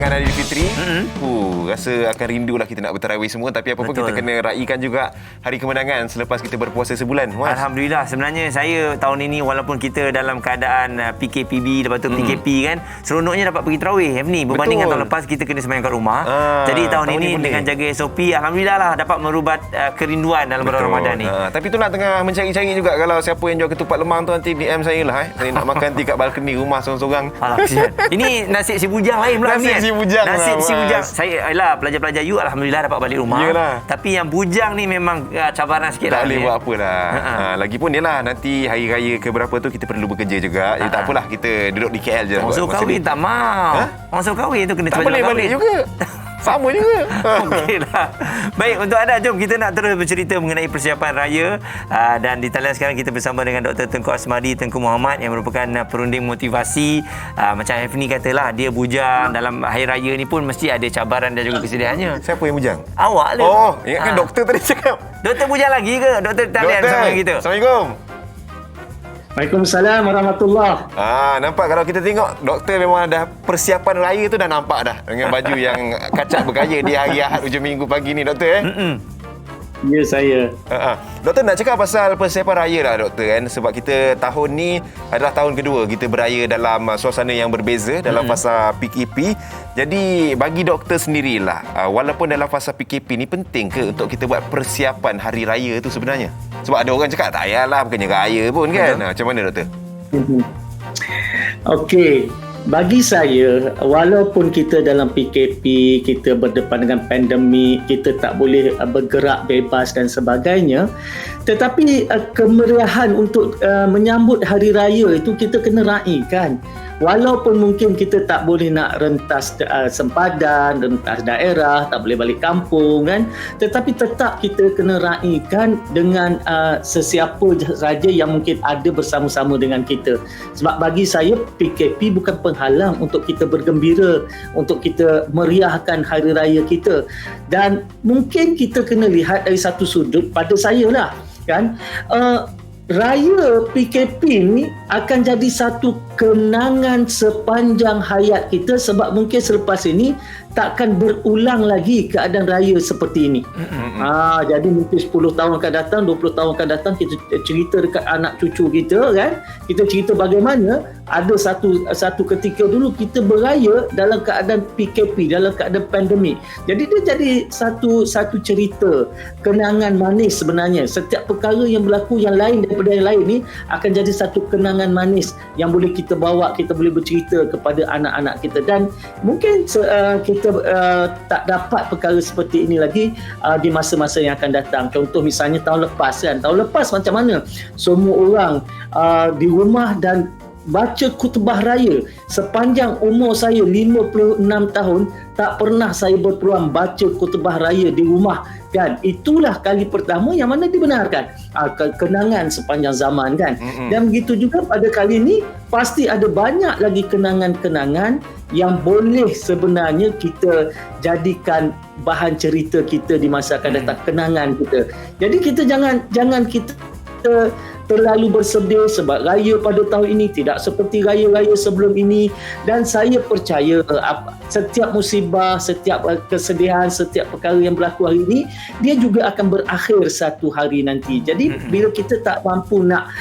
Dengan Hari Fitri, rasa akan rindulah kita nak bertarawih semua. Tapi apa pun kita kena raikan juga hari kemenangan selepas kita berpuasa sebulan. Mas. Alhamdulillah. Sebenarnya saya tahun ini walaupun kita dalam keadaan PKPB, lepas tu PKP kan, seronoknya dapat pergi tarawih ni. Berbanding dengan tahun lepas kita kena sembahyang kat rumah. Jadi tahun ini dengan jaga SOP, Alhamdulillah lah dapat merubat kerinduan dalam bulan Ramadan ni. Tapi itulah tengah mencari-cari juga. Kalau siapa yang jual ketupat lemang tu nanti DM saya lah. Saya nak makan kat balkoni rumah seorang-seorang. Alah, kesian. Ini nasi si bujang lain pula ni. Nasi bujang Nasi lah, si bujang. Saya pelajar-pelajar you alhamdulillah dapat balik rumah. Yalah. Tapi yang bujang ni memang cabaran sikit lah. Tak boleh buat apa lah. Lagipun yalah, nanti hari raya ke berapa tu kita perlu bekerja juga. Jadi tak apalah, kita duduk di KL je. Orang suruh kahwin tak mau. Orang suruh kahwin tu kena tak boleh balik juga. Sama juga. Okeylah. Baik, untuk anda jom kita nak terus bercerita mengenai persiapan raya, dan di talian sekarang kita bersama dengan Dr. Tengku Asmadi Tengku Muhammad yang merupakan perunding motivasi. Macam Hafni katalah, dia bujang dalam hari raya ni pun mesti ada cabaran dan juga kesedihannya. Siapa yang bujang? Awak lah. Oh, ingatkan doktor tadi cakap. Doktor bujang lagi ke? Doktor talian bersama kita. Assalamualaikum. Waalaikumsalam warahmatullahi. Nampak kalau kita tengok doktor memang dah persiapan raya tu dah nampak dah dengan baju yang kacak bergaya di hari Ahad hujung minggu pagi ni doktor Ya, saya. Doktor nak cakap pasal persiapan raya lah doktor kan, sebab kita tahun ni adalah tahun kedua kita beraya dalam suasana yang berbeza dalam fasa PKP. Jadi bagi doktor sendirilah, walaupun dalam fasa PKP ni penting ke untuk kita buat persiapan hari raya tu sebenarnya? Sebab ada orang cakap tak payahlah, bukannya raya pun kan. Macam mana doktor? Okey. Bagi saya, walaupun kita dalam PKP, kita berdepan dengan pandemik, kita tak boleh bergerak bebas dan sebagainya, tetapi kemeriahan untuk menyambut hari raya itu kita kena raikan. Walaupun mungkin kita tak boleh nak rentas sempadan, rentas daerah, tak boleh balik kampung kan, tetapi tetap kita kena raikan dengan sesiapa saja yang mungkin ada bersama-sama dengan kita. Sebab bagi saya PKP bukan penghalang untuk kita bergembira, untuk kita meriahkan hari raya kita. Dan mungkin kita kena lihat dari satu sudut, pada saya lah kan, raya PKP ni akan jadi satu kenangan sepanjang hayat kita, sebab mungkin selepas ini takkan berulang lagi keadaan raya seperti ini. Jadi mungkin 10 tahun akan datang, 20 tahun akan datang, kita cerita dekat anak cucu kita kan. Kita cerita bagaimana ada satu ketika dulu kita beraya dalam keadaan PKP, dalam keadaan pandemik. Jadi dia jadi satu cerita, kenangan manis sebenarnya. Setiap perkara yang berlaku yang lain daripada yang lain ni akan jadi satu kenangan manis yang boleh kita bawa, kita boleh bercerita kepada anak-anak kita. Dan mungkin kita tak dapat perkara seperti ini lagi di masa-masa yang akan datang. Contoh misalnya tahun lepas kan. Tahun lepas macam mana? Semua orang di rumah dan baca khutbah raya. Sepanjang umur saya 56 tahun, tak pernah saya berpeluang baca khutbah raya di rumah kan. Itulah kali pertama yang mana dibenarkan. Kenangan sepanjang zaman kan. Dan begitu juga pada kali ini pasti ada banyak lagi kenangan-kenangan yang boleh sebenarnya kita jadikan bahan cerita kita di masa akan datang, kenangan kita. Jadi kita jangan kita terlalu bersedih sebab raya pada tahun ini tidak seperti raya-raya sebelum ini. Dan saya percaya setiap musibah, setiap kesedihan, setiap perkara yang berlaku hari ini, dia juga akan berakhir satu hari nanti. Jadi bila kita tak mampu nak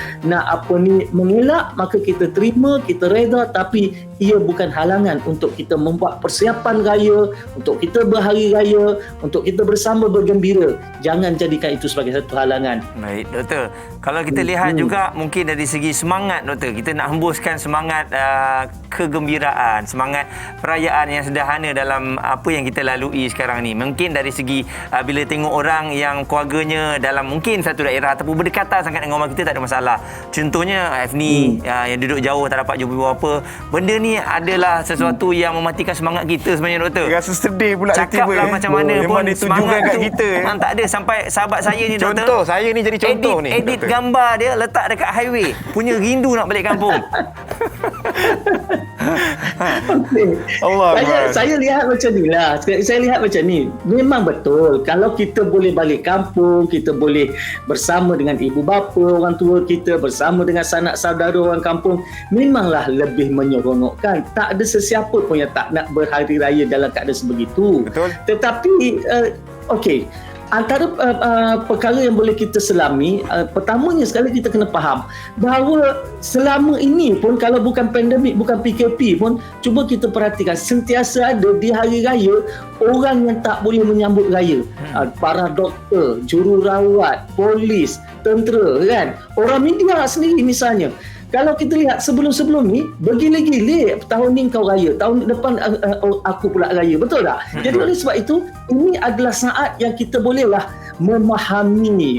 mengelak, maka kita terima, kita reda, tapi ia bukan halangan untuk kita membuat persiapan raya, untuk kita berhari raya, untuk kita bersama bergembira. Jangan jadikan itu sebagai satu halangan. Baik, doktor. Kalau kita lihat juga mungkin dari segi semangat, doktor, kita nak hembuskan semangat kegembiraan, semangat perayaan yang sederhana dalam apa yang kita lalui sekarang ni. Mungkin dari segi bila tengok orang yang keluarganya dalam mungkin satu daerah ataupun berdekatan sangat dengan rumah kita, tak ada masalah. Contohnya Hafni yang duduk jauh tak dapat jumpa apa. Benda ni adalah sesuatu yang mematikan semangat kita sebenarnya, doktor. Rasa sedih pula tiba-tiba. Cakaplah macam mana pun ditujukan kat kita. Memang tak ada. Sampai sahabat saya ni, doktor. Contoh, saya ni jadi contoh ni. Edit gambar dia letak dekat highway. Punya rindu nak balik kampung. Okey. Allah Saya lihat macam ni lah. Saya lihat macam ni. Memang betul. Kalau kita boleh balik kampung, kita boleh bersama dengan ibu bapa, orang tua kita, bersama dengan sanak saudara orang kampung, memanglah lebih menyeronokkan. Tak ada sesiapa pun yang tak nak berhari raya dalam keadaan sebegitu. Betul. Tetapi, okey. Antara perkara yang boleh kita selami, pertamanya sekali kita kena faham bahawa selama ini pun, kalau bukan pandemik, bukan PKP pun, cuba kita perhatikan, sentiasa ada di hari raya orang yang tak boleh menyambut raya. Para doktor, jururawat, polis, tentera, kan, orang media sendiri misalnya. Kalau kita lihat sebelum-sebelum ni, bergila-gila tahun ni kau raya, tahun depan aku pula raya, betul tak? Jadi oleh sebab itu, ini adalah saat yang kita bolehlah memahami,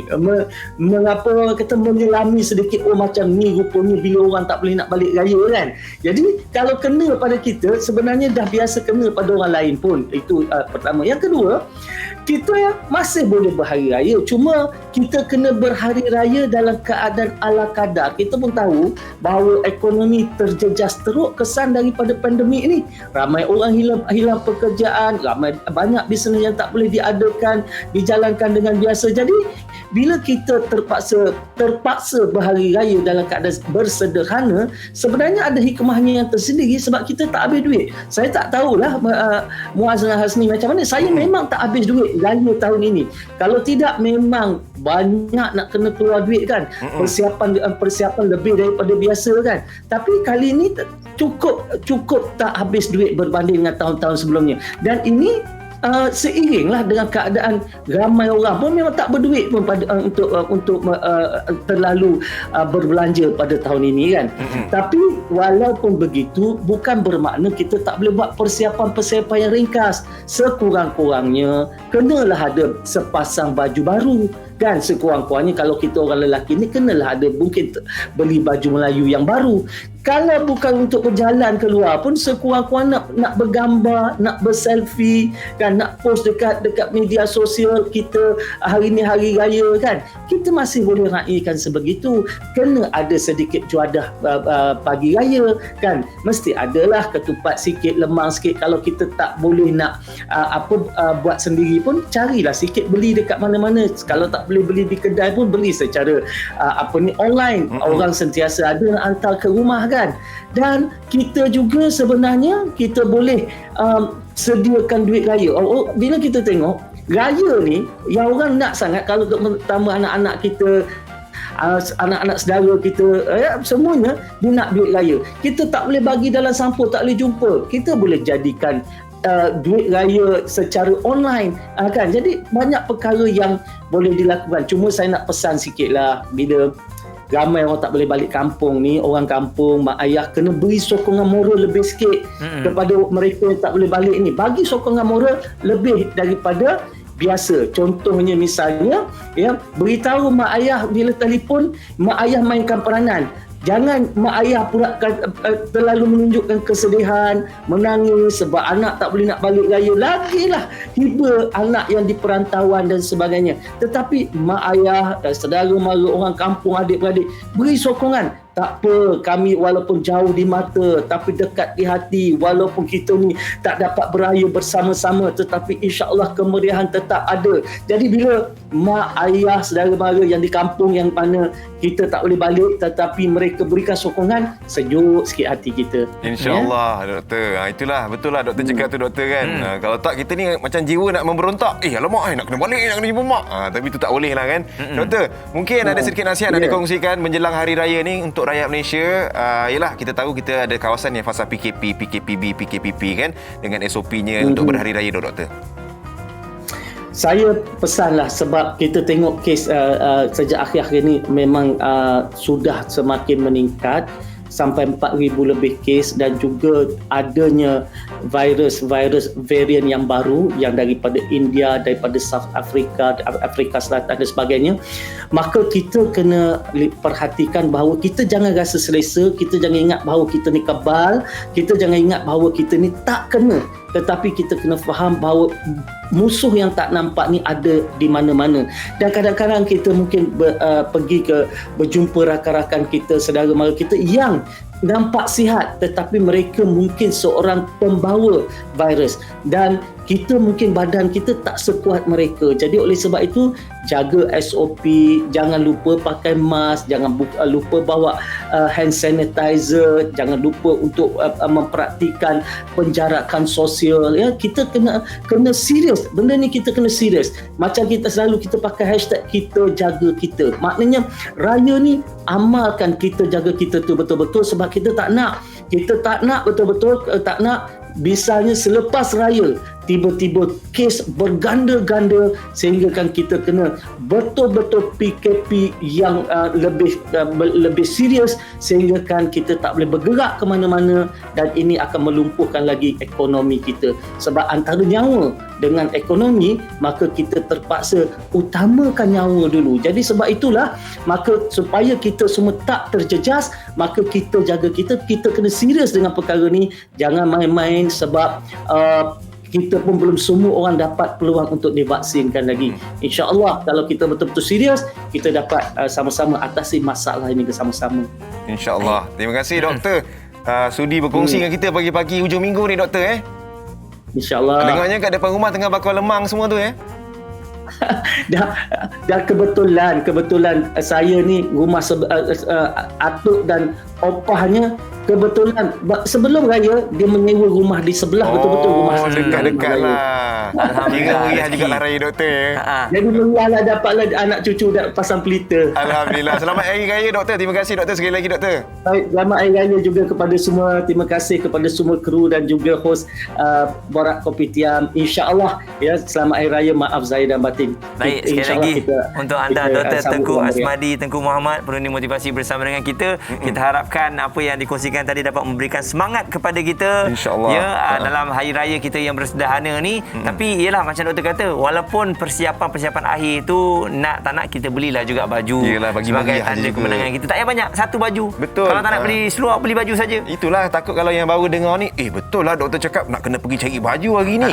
menyelami sedikit, macam ni rupanya bila orang tak boleh nak balik raya, kan. Jadi kalau kena pada kita, sebenarnya dah biasa kena pada orang lain pun. Itu pertama. Yang kedua, kita masih boleh berhari raya, cuma kita kena berhari raya dalam keadaan ala kadar. Kita pun tahu bahawa ekonomi terjejas teruk kesan daripada pandemik ni. Ramai orang hilang pekerjaan, banyak bisnes yang tak boleh diadakan, dijalankan dengan biasa. Jadi bila kita terpaksa berhari raya dalam keadaan bersederhana, sebenarnya ada hikmahnya yang tersendiri, sebab kita tak habis duit. Saya tak tahulah Muaz dan Hasni macam mana. Saya memang tak habis duit raya tahun ini. Kalau tidak, memang banyak nak kena keluar duit, kan. Persiapan lebih daripada biasa, kan. Tapi kali ini cukup tak habis duit berbanding dengan tahun-tahun sebelumnya. Dan ini seiringlah dengan keadaan ramai orang pun memang tak berduit pun untuk terlalu berbelanja pada tahun ini, kan. Tapi walaupun begitu, bukan bermakna kita tak boleh buat persiapan-persiapan yang ringkas. Sekurang-kurangnya kenalah ada sepasang baju baru, kan. Sekurang-kurangnya kalau kita orang lelaki ni, kenalah ada mungkin beli baju Melayu yang baru. Kalau bukan untuk berjalan keluar pun, sekurang-kurangnya nak bergambar, nak berselfie, kan, nak post dekat media sosial kita hari ni hari raya, kan. Kita masih boleh raikan sebegitu. Kena ada sedikit juadah pagi raya, kan. Mesti adalah ketupat sikit, lemang sikit. Kalau kita tak boleh nak buat sendiri pun, carilah sikit, beli dekat mana-mana. Kalau tak boleh beli di kedai pun, beli secara online. Orang sentiasa ada hantar ke rumah, kan. Dan kita juga sebenarnya kita boleh sediakan duit raya. Bila kita tengok raya ni, yang orang nak sangat, kalau terutama anak-anak kita, anak-anak saudara kita, semuanya dia nak duit raya. Kita tak boleh bagi dalam sampul, tak boleh jumpa. Kita boleh jadikan duit raya secara online, kan. Jadi banyak perkara yang boleh dilakukan. Cuma saya nak pesan sikit lah, bila ramai orang tak boleh balik kampung ni, orang kampung, mak ayah kena beri sokongan moral lebih sikit kepada mereka yang tak boleh balik ni. Bagi sokongan moral lebih daripada biasa. Contohnya misalnya, beritahu mak ayah bila telefon, mak ayah mainkan peranan. Jangan mak ayah pula terlalu menunjukkan kesedihan, menangis sebab anak tak boleh nak balik raya. Lagilah hibur anak yang di perantauan dan sebagainya. Tetapi mak ayah dan saudara mara, orang kampung, adik-beradik, beri sokongan. Tak apa, kami walaupun jauh di mata tapi dekat di hati. Walaupun kita ni tak dapat beraya bersama-sama, tetapi insya-Allah kemeriahan tetap ada. Jadi bila mak ayah saudara mara yang di kampung, yang mana kita tak boleh balik, tetapi mereka berikan sokongan, sejuk sikit hati kita. InsyaAllah, doktor. Itulah, betul lah doktor cakap tu, doktor, kan. Kalau tak, kita ni macam jiwa nak memberontak. Alamak, nak kena balik, nak kena jumpa mak. Tapi itu tak boleh lah, kan. Doktor, mungkin ada sedikit nasihat nak dikongsikan menjelang hari raya ni untuk rakyat Malaysia. Yalah, kita tahu kita ada kawasan yang fasa PKP, PKPB, PKPP, kan, dengan SOP-nya untuk berhari raya, doktor. Saya pesanlah, sebab kita tengok kes sejak akhir-akhir ni memang sudah semakin meningkat sampai 4,000 lebih kes, dan juga adanya virus varian yang baru yang daripada India, daripada South Africa, Afrika Selatan dan sebagainya. Maka kita kena perhatikan bahawa kita jangan rasa selesa, kita jangan ingat bahawa kita ni kebal, kita jangan ingat bahawa kita ni tak kena. Tetapi kita kena faham bahawa musuh yang tak nampak ni ada di mana-mana. Dan kadang-kadang kita mungkin pergi ke berjumpa rakan-rakan kita, saudara mara kita yang nampak sihat tetapi mereka mungkin seorang pembawa virus dan kita mungkin badan kita tak sekuat mereka. Jadi oleh sebab itu jaga SOP, jangan lupa pakai mask, jangan lupa bawa hand sanitizer, jangan lupa untuk mempraktikkan penjarakan sosial ya. Kita kena serius. Benda ni kita kena serius. Macam kita selalu kita pakai hashtag kita jaga kita. Maknanya raya ni amalkan kita jaga kita tu betul-betul sebab kita tak nak betul-betul tak nak misalnya selepas raya tiba-tiba kes berganda-ganda sehingga kan kita kena betul-betul PKP yang lebih serius sehingga kan kita tak boleh bergerak ke mana-mana dan ini akan melumpuhkan lagi ekonomi kita. Sebab antara nyawa dengan ekonomi maka kita terpaksa utamakan nyawa dulu. Jadi sebab itulah maka supaya kita semua tak terjejas maka kita jaga kita kena serius dengan perkara ni. Jangan main-main sebab kita pun belum semua orang dapat peluang untuk divaksinkan lagi. InsyaAllah kalau kita betul-betul serius, kita dapat sama-sama atasi masalah ini bersama-sama. InsyaAllah. Terima kasih doktor. Sudi berkongsi dengan kita pagi-pagi hujung minggu ni doktor. InsyaAllah. Dengarnya kat depan rumah tengah bakar lemang semua tu Dan kebetulan saya ni rumah atuk dan opahnya kebetulan sebelum raya dia menyewa rumah di sebelah betul-betul rumah saya. Dekat-dekat lah. Alhamdulillah meriah juga lah raya doktor. Jadi meriahlah dapatlah anak cucu dah pasang pelita. Alhamdulillah. Selamat Hari Raya doktor. Terima kasih doktor sekali lagi doktor. Baik, selamat Hari Raya juga kepada semua. Terima kasih kepada semua kru dan juga hos Borak Kopitiam. InsyaAllah ya selamat Hari Raya, maaf zahir dan batin. Baik, sekali lagi untuk anda Dr. Tengku Asmadi, Tengku Muhammad, pengundi motivasi bersama dengan kita. Kita harapkan apa yang dikongsikan tadi dapat memberikan semangat kepada kita dalam hari raya kita yang bersederhana ni. Tapi ialah macam doktor kata, walaupun persiapan akhir tu tak nak kita belilah juga baju sebagai tanda kemenangan kita. Tak payah banyak, satu baju. Betul. Kalau tak nak beli seluar, beli baju saja. Itulah takut kalau yang baru dengar ni, betul lah doktor cakap nak kena pergi cari baju hari ni.